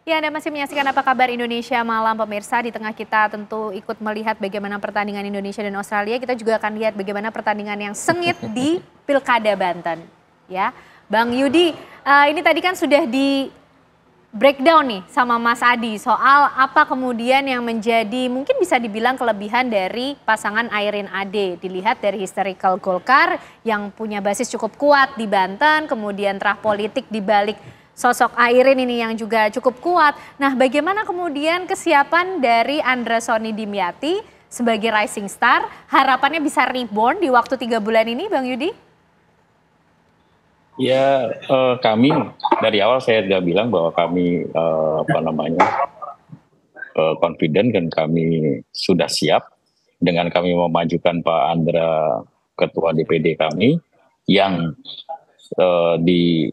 Ya, Anda masih menyaksikan Apa Kabar Indonesia Malam, pemirsa. Di tengah kita tentu ikut melihat bagaimana pertandingan Indonesia dan Australia, kita juga akan lihat bagaimana pertandingan yang sengit di Pilkada Banten. Ya, Bang Yudi, ini tadi kan sudah di breakdown nih sama Mas Adi soal apa kemudian yang menjadi mungkin bisa dibilang kelebihan dari pasangan Airin Ade. Dilihat dari historical Golkar yang punya basis cukup kuat di Banten, kemudian terah politik di balik sosok Airin ini yang juga cukup kuat. Nah, bagaimana kemudian kesiapan dari Andra Sony Dimyati sebagai rising star? Harapannya bisa reborn di waktu 3 bulan ini, Bang Yudi? Ya, kami dari awal saya sudah bilang bahwa kami confident dan kami sudah siap dengan kami memajukan Pak Andra, Ketua DPD kami, yang di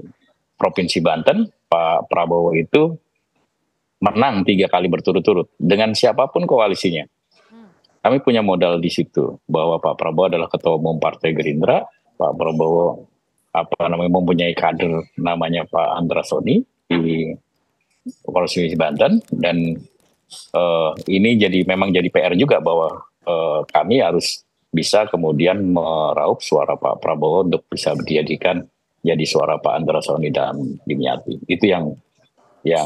Provinsi Banten, Pak Prabowo itu menang 3 kali berturut-turut dengan siapapun koalisinya. Kami punya modal di situ bahwa Pak Prabowo adalah Ketua Umum Partai Gerindra, Pak Prabowo mempunyai kader namanya Pak Andra Sony di Provinsi Banten, dan ini memang jadi PR juga bahwa kami harus bisa kemudian meraup suara Pak Prabowo untuk bisa dijadikan jadi suara Pak Andra Sony dan Dimyati. Itu yang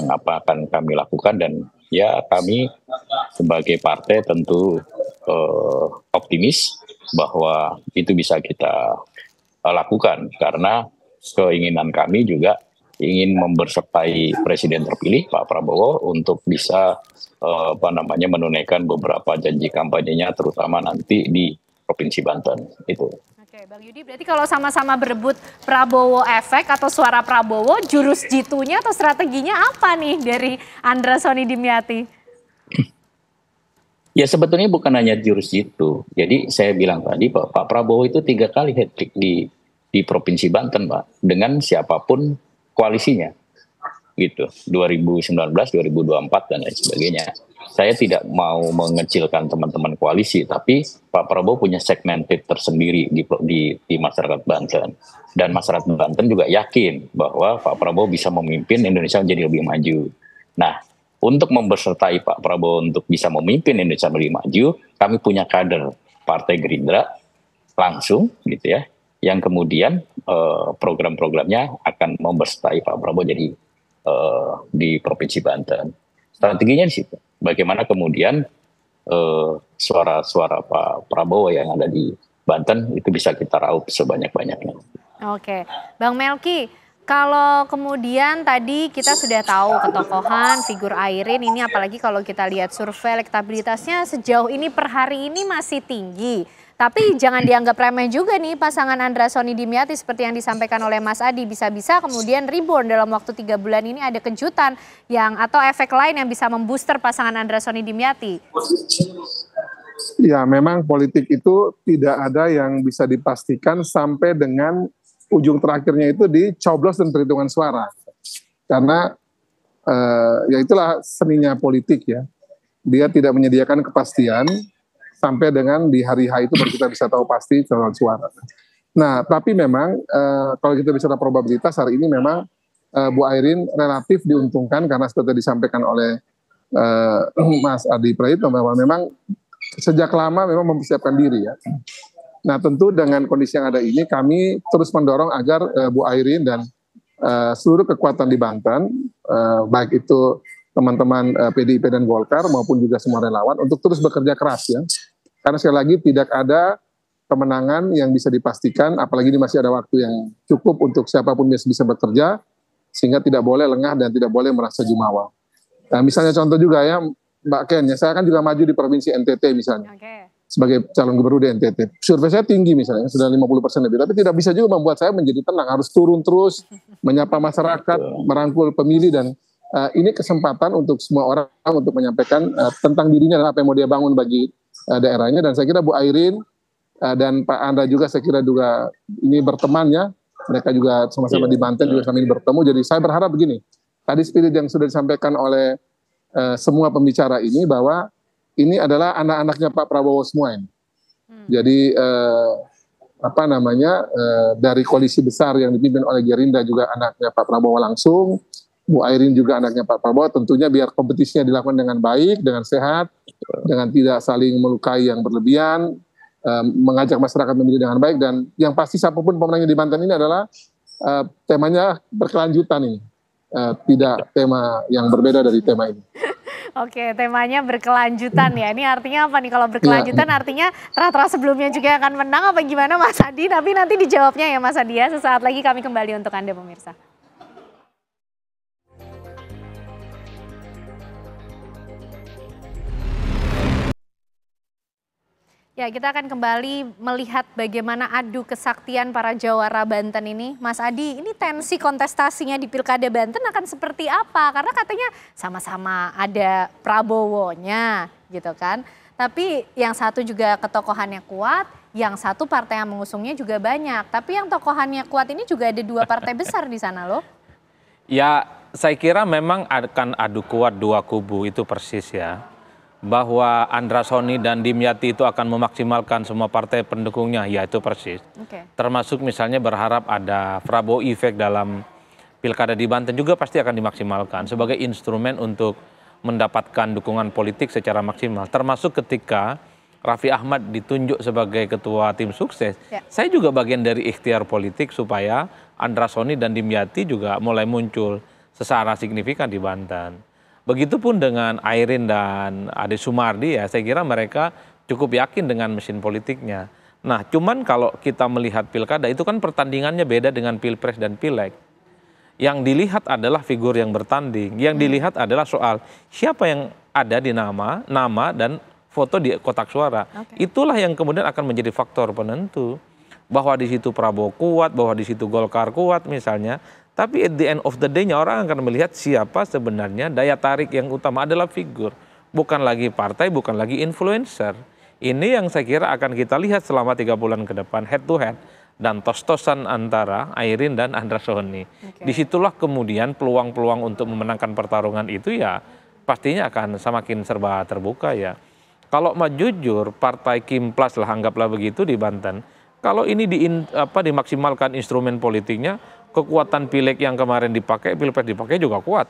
akan kami lakukan, dan ya kami sebagai partai tentu optimis bahwa itu bisa kita lakukan, karena keinginan kami juga ingin membersertai Presiden terpilih Pak Prabowo untuk bisa menunaikan beberapa janji kampanyenya, terutama nanti di Provinsi Banten itu. Oke, Bang Yudi, berarti kalau sama-sama berebut Prabowo efek atau suara Prabowo, jurus jitunya atau strateginya apa nih dari Andra Sony Dimyati? Ya sebetulnya bukan hanya jurus jitu. Jadi saya bilang tadi Pak Prabowo itu 3 kali hat-trick di Provinsi Banten, Pak, dengan siapapun koalisinya. Gitu, 2019, 2024 dan lain sebagainya. Saya tidak mau mengecilkan teman-teman koalisi, tapi Pak Prabowo punya segmented tersendiri di masyarakat Banten. Dan masyarakat Banten juga yakin bahwa Pak Prabowo bisa memimpin Indonesia menjadi lebih maju. Nah, untuk membersertai Pak Prabowo untuk bisa memimpin Indonesia lebih maju, kami punya kader Partai Gerindra langsung gitu ya, yang kemudian program-programnya akan membersertai Pak Prabowo jadi di Provinsi Banten. Strateginya di situ. Bagaimana kemudian suara-suara Pak Prabowo yang ada di Banten itu bisa kita raup sebanyak-banyaknya. Oke, Bang Melki, kalau kemudian tadi kita sudah tahu ketokohan figur Airin ini, apalagi kalau kita lihat survei elektabilitasnya sejauh ini per hari ini masih tinggi. Tapi jangan dianggap remeh juga nih pasangan Andra Sony Dimyati seperti yang disampaikan oleh Mas Adi. Bisa-bisa kemudian reborn dalam waktu 3 bulan ini ada kejutan atau efek lain yang bisa membooster pasangan Andra Sony Dimyati. Ya, memang politik itu tidak ada yang bisa dipastikan sampai dengan ujung terakhirnya itu di coblos dan perhitungan suara. Karena ya itulah seninya politik ya. Dia tidak menyediakan kepastian sampai dengan di hari H itu baru kita bisa tahu pasti calon suara. Nah, tapi memang kalau kita bicara probabilitas hari ini memang Bu Airin relatif diuntungkan karena seperti disampaikan oleh Mas Adi Praitno bahwa memang sejak lama memang mempersiapkan diri ya. Nah, tentu dengan kondisi yang ada ini kami terus mendorong agar Bu Airin dan seluruh kekuatan di Banten, baik itu teman-teman PDIP dan Golkar maupun juga semua relawan untuk terus bekerja keras ya. Karena sekali lagi tidak ada kemenangan yang bisa dipastikan, apalagi ini masih ada waktu yang cukup untuk siapapun bisa bekerja, sehingga tidak boleh lengah dan tidak boleh merasa jumawa. Nah, misalnya contoh juga ya Mbak Ken, ya, saya kan juga maju di Provinsi NTT misalnya, sebagai calon gubernur di NTT. Survei saya tinggi misalnya, sudah 50% lebih, tapi tidak bisa juga membuat saya menjadi tenang, harus turun terus, menyapa masyarakat, merangkul pemilih, dan ini kesempatan untuk semua orang untuk menyampaikan tentang dirinya dan apa yang mau dia bangun bagi daerahnya. Dan saya kira Bu Airin dan Pak Andra juga saya kira juga ini berteman ya, mereka juga sama-sama di Banten juga sama ini bertemu. Jadi saya berharap begini, tadi spirit yang sudah disampaikan oleh semua pembicara ini bahwa ini adalah anak-anaknya Pak Prabowo semua ini. Jadi dari koalisi besar yang dipimpin oleh Gerindra juga anaknya Pak Prabowo langsung, Bu Airin juga anaknya Pak Prabowo, tentunya biar kompetisinya dilakukan dengan baik, dengan sehat, dengan tidak saling melukai yang berlebihan, mengajak masyarakat memilih dengan baik, dan yang pasti siapapun pemenangnya di Banten ini adalah temanya berkelanjutan ini, tidak tema yang berbeda dari tema ini. Oke, temanya berkelanjutan ya. Ini artinya apa nih? Kalau berkelanjutan artinya Tra-Tra sebelumnya juga akan menang apa gimana Mas Adi? Tapi nanti dijawabnya ya Mas Adi ya. Sesaat lagi kami kembali untuk Anda pemirsa. Ya, kita akan kembali melihat bagaimana adu kesaktian para jawara Banten ini. Mas Adi, ini tensi kontestasinya di Pilkada Banten akan seperti apa? Karena katanya sama-sama ada Prabowo-nya gitu kan. Tapi yang satu juga ketokohannya kuat, yang satu partai yang mengusungnya juga banyak. Tapi yang tokohannya kuat ini juga ada 2 partai besar di sana loh. Ya, saya kira memang akan adu kuat 2 kubu itu persis ya. Bahwa Andra Soni dan Dimyati itu akan memaksimalkan semua partai pendukungnya, ya itu persis. Termasuk misalnya berharap ada Prabowo efek dalam Pilkada di Banten juga pasti akan dimaksimalkan sebagai instrumen untuk mendapatkan dukungan politik secara maksimal. Termasuk ketika Raffi Ahmad ditunjuk sebagai ketua tim sukses, saya juga bagian dari ikhtiar politik supaya Andra Soni dan Dimyati juga mulai muncul secara signifikan di Banten. Begitupun dengan Airin dan Ade Sumardi ya, saya kira mereka cukup yakin dengan mesin politiknya. Nah, cuman kalau kita melihat pilkada itu kan pertandingannya beda dengan pilpres dan pileg. Yang dilihat adalah figur yang bertanding, yang dilihat adalah soal siapa yang ada di nama dan foto di kotak suara. Itulah yang kemudian akan menjadi faktor penentu. Bahwa di situ Prabowo kuat, bahwa di situ Golkar kuat misalnya. Tapi at the end of the day-nya orang akan melihat siapa sebenarnya daya tarik yang utama adalah figur. Bukan lagi partai, bukan lagi influencer. Ini yang saya kira akan kita lihat selama 3 bulan ke depan head to head. Dan tos-tosan antara Airin dan Andra Soni. Disitulah kemudian peluang-peluang untuk memenangkan pertarungan itu ya pastinya akan semakin serba terbuka ya. Kalau mau jujur partai Kim Plus lah anggaplah begitu di Banten. Kalau ini dimaksimalkan instrumen politiknya, kekuatan pileg yang kemarin dipakai, pilpres dipakai juga kuat.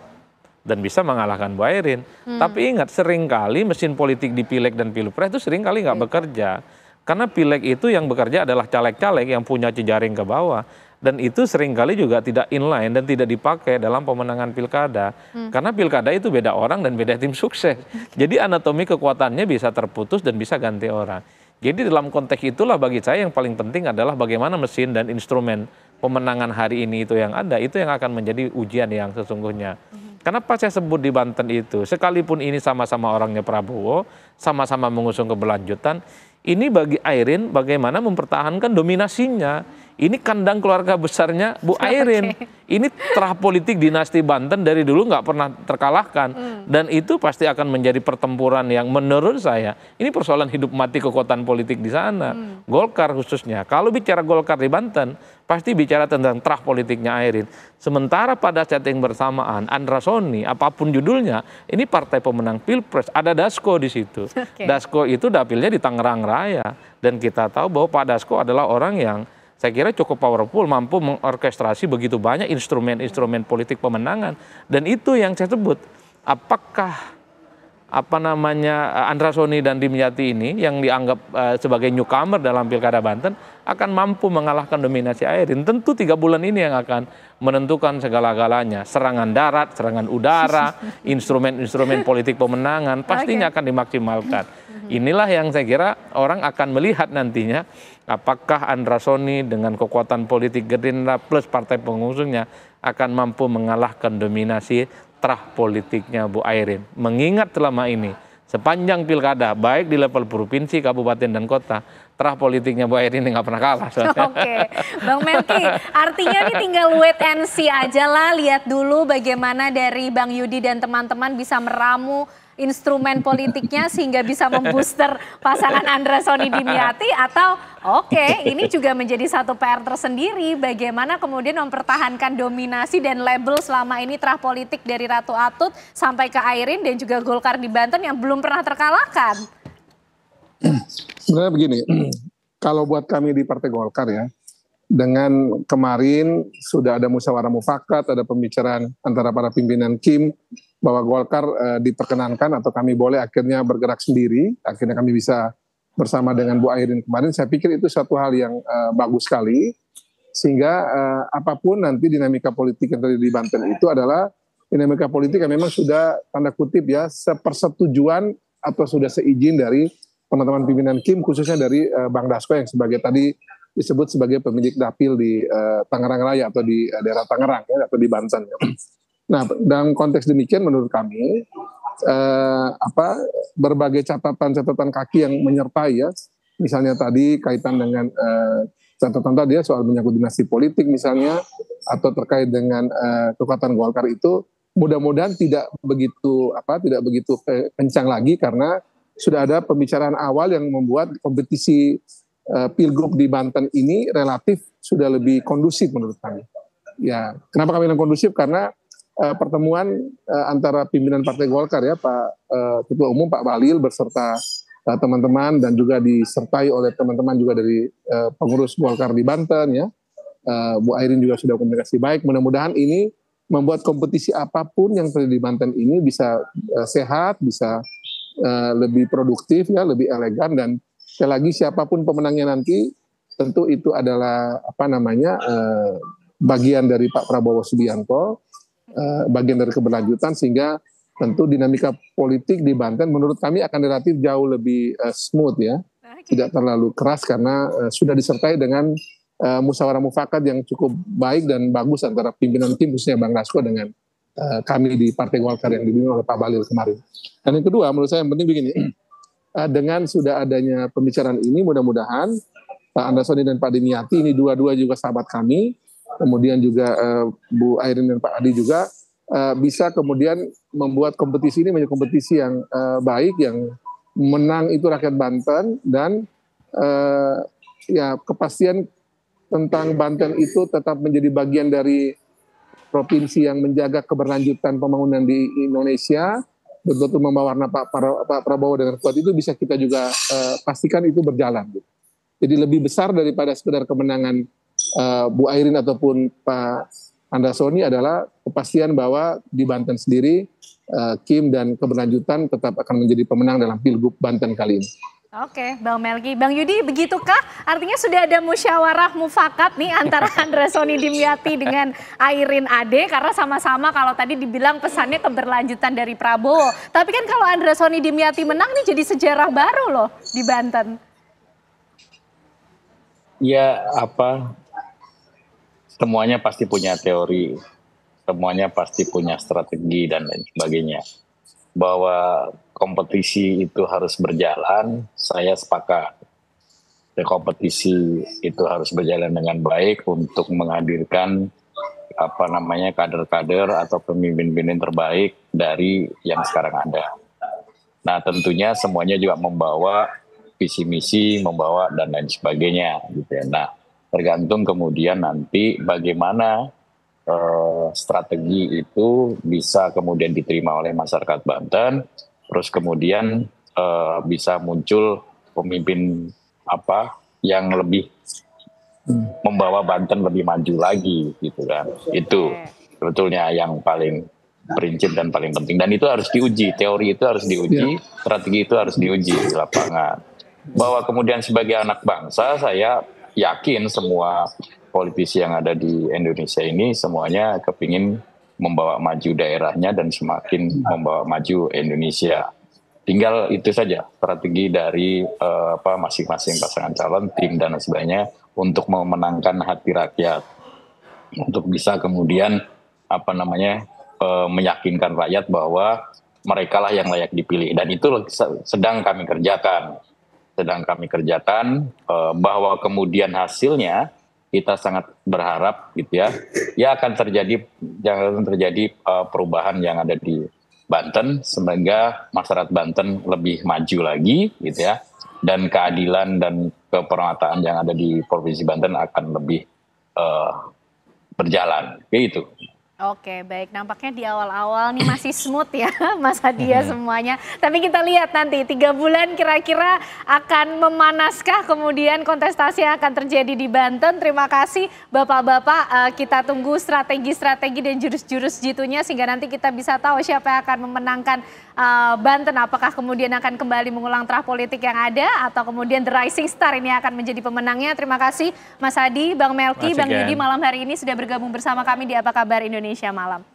Dan bisa mengalahkan Bu Airin. Tapi ingat, seringkali mesin politik di pileg dan pilpres itu seringkali nggak bekerja. Karena pileg itu yang bekerja adalah caleg-caleg yang punya jejaring ke bawah. Dan itu seringkali juga tidak inline dan tidak dipakai dalam pemenangan pilkada. Karena pilkada itu beda orang dan beda tim sukses. Jadi anatomi kekuatannya bisa terputus dan bisa ganti orang. Jadi dalam konteks itulah bagi saya yang paling penting adalah bagaimana mesin dan instrumen pemenangan hari ini itu yang ada, itu yang akan menjadi ujian yang sesungguhnya. Kenapa saya sebut di Banten itu, sekalipun ini sama-sama orangnya Prabowo, sama-sama mengusung keberlanjutan, ini bagi Airin bagaimana mempertahankan dominasinya. Ini kandang keluarga besarnya Bu Airin. Ini terah politik dinasti Banten dari dulu nggak pernah terkalahkan. Dan itu pasti akan menjadi pertempuran yang menurut saya, ini persoalan hidup mati kekuatan politik di sana. Golkar khususnya. Kalau bicara Golkar di Banten, pasti bicara tentang terah politiknya Airin. Sementara pada setting bersamaan, Andra Soni, apapun judulnya, ini partai pemenang Pilpres, ada Dasko di situ. Dasko itu dapilnya di Tangerang Raya. Dan kita tahu bahwa Pak Dasko adalah orang yang saya kira cukup powerful, mampu mengorkestrasi begitu banyak instrumen-instrumen politik pemenangan. Dan itu yang saya sebut, apakah Andra Soni dan Dimyati ini yang dianggap sebagai newcomer dalam Pilkada Banten akan mampu mengalahkan dominasi Airin. Tentu 3 bulan ini yang akan menentukan segala-galanya. Serangan darat, serangan udara, instrumen-instrumen politik pemenangan pastinya akan dimaksimalkan. Inilah yang saya kira orang akan melihat nantinya apakah Andra Soni dengan kekuatan politik Gerindra plus partai pengusungnya akan mampu mengalahkan dominasi terah politiknya Bu Airin. Mengingat selama ini sepanjang pilkada baik di level provinsi, kabupaten dan kota, terah politiknya Bu Airin nggak pernah kalah. Oke, Bang Melki, artinya ini tinggal wait and see aja lah, lihat dulu bagaimana dari Bang Yudi dan teman-teman bisa meramu instrumen politiknya sehingga bisa membooster pasangan Andra Soni Dimyati, atau ini juga menjadi satu PR tersendiri bagaimana kemudian mempertahankan dominasi dan label selama ini terah politik dari Ratu Atut sampai ke Airin dan juga Golkar di Banten yang belum pernah terkalahkan. Sebenarnya begini, kalau buat kami di Partai Golkar ya, dengan kemarin sudah ada musyawarah mufakat, ada pembicaraan antara para pimpinan Kim bahwa Golkar diperkenankan atau kami boleh akhirnya bergerak sendiri, akhirnya kami bisa bersama dengan Bu Airin kemarin. Saya pikir itu suatu hal yang bagus sekali, sehingga apapun nanti dinamika politik yang terjadi di Banten itu adalah dinamika politik yang memang sudah tanda kutip ya sepersetujuan atau sudah seizin dari teman-teman pimpinan Kim, khususnya dari Bang Dasko yang sebagai tadi disebut sebagai pemilik dapil di Tangerang Raya atau di daerah Tangerang ya, atau di Banten. Nah, dalam konteks demikian menurut kami berbagai catatan kaki yang menyertai ya, misalnya tadi kaitan dengan catatan tadi ya soal menyangkut dinasti politik misalnya, atau terkait dengan kekuatan Golkar itu mudah-mudahan tidak begitu kencang lagi, karena sudah ada pembicaraan awal yang membuat kompetisi Pilgub di Banten ini relatif sudah lebih kondusif menurut kami. Ya, kenapa kami bilang kondusif? Karena pertemuan antara pimpinan Partai Golkar ya, Pak Ketua Umum Pak Bahlil beserta teman-teman dan juga disertai oleh teman-teman juga dari pengurus Golkar di Banten ya. Bu Airin juga sudah komunikasi baik. Mudah-mudahan ini membuat kompetisi apapun yang terjadi di Banten ini bisa sehat, bisa lebih produktif ya, lebih elegan, dan sekali lagi siapapun pemenangnya nanti tentu itu adalah bagian dari Pak Prabowo Subianto, bagian dari keberlanjutan, sehingga tentu dinamika politik di Banten menurut kami akan relatif jauh lebih smooth ya, tidak terlalu keras karena sudah disertai dengan musyawarah mufakat yang cukup baik dan bagus antara pimpinan Kim khususnya Bang Dasko dengan kami di Partai Golkar yang dipimpin oleh Pak Bahlil kemarin. Dan yang kedua menurut saya yang penting begini, dengan sudah adanya pembicaraan ini mudah-mudahan Pak Andrasoni dan Pak Dimyati, ini dua-dua juga sahabat kami, kemudian juga Bu Airin dan Pak Adi juga bisa kemudian membuat kompetisi ini menjadi kompetisi yang baik, yang menang itu rakyat Banten, dan ya kepastian tentang Banten itu tetap menjadi bagian dari provinsi yang menjaga keberlanjutan pembangunan di Indonesia, betul-betul membawa warna Pak Prabowo dengan kuat, itu bisa kita juga pastikan itu berjalan. Jadi lebih besar daripada sekedar kemenangan Bu Airin ataupun Pak Andrasoni adalah kepastian bahwa di Banten sendiri Kim dan keberlanjutan tetap akan menjadi pemenang dalam Pilgub Banten kali ini. Oke, Bang Melki. Bang Yudi, begitukah? Artinya sudah ada musyawarah mufakat nih antara Andrasoni Dimyati dengan Airin Ade, karena sama-sama kalau tadi dibilang pesannya keberlanjutan dari Prabowo. Tapi kan kalau Andrasoni Dimyati menang nih jadi sejarah baru loh di Banten. Ya semuanya pasti punya teori, semuanya pasti punya strategi dan lain sebagainya. Bahwa kompetisi itu harus berjalan, saya sepakat. Kompetisi itu harus berjalan dengan baik untuk menghadirkan kader-kader atau pemimpin-pemimpin terbaik dari yang sekarang ada. Nah, tentunya semuanya juga membawa visi misi, membawa dan lain sebagainya gitu ya. Nah, tergantung kemudian nanti bagaimana strategi itu bisa kemudian diterima oleh masyarakat Banten, terus kemudian bisa muncul pemimpin yang lebih membawa Banten lebih maju lagi gitu kan. Itu sebetulnya yang paling prinsip dan paling penting, dan itu harus diuji, teori itu harus diuji, strategi itu harus diuji di lapangan. Bahwa kemudian sebagai anak bangsa, saya yakin semua politisi yang ada di Indonesia ini semuanya kepingin membawa maju daerahnya dan semakin membawa maju Indonesia. Tinggal itu saja strategi dari masing-masing pasangan calon, tim dan sebagainya untuk memenangkan hati rakyat, untuk bisa kemudian meyakinkan rakyat bahwa mereka lah yang layak dipilih, dan itu sedang kami kerjakan. Bahwa kemudian hasilnya kita sangat berharap gitu ya akan terjadi perubahan yang ada di Banten, semoga masyarakat Banten lebih maju lagi gitu ya, dan keadilan dan keperataan yang ada di Provinsi Banten akan lebih berjalan gitu. Oke, baik. Nampaknya di awal-awal nih masih smooth ya Mas Hadia semuanya. Tapi kita lihat nanti 3 bulan kira-kira akan memanaskah kemudian kontestasi yang akan terjadi di Banten. Terima kasih Bapak-Bapak, kita tunggu strategi-strategi dan jurus-jurus jitunya sehingga nanti kita bisa tahu siapa yang akan memenangkan Banten. Apakah kemudian akan kembali mengulang terah politik yang ada atau kemudian The Rising Star ini akan menjadi pemenangnya. Terima kasih Mas Hadi, Bang Melki, Bang Yudi malam hari ini sudah bergabung bersama kami di Apa Kabar Indonesia Malam.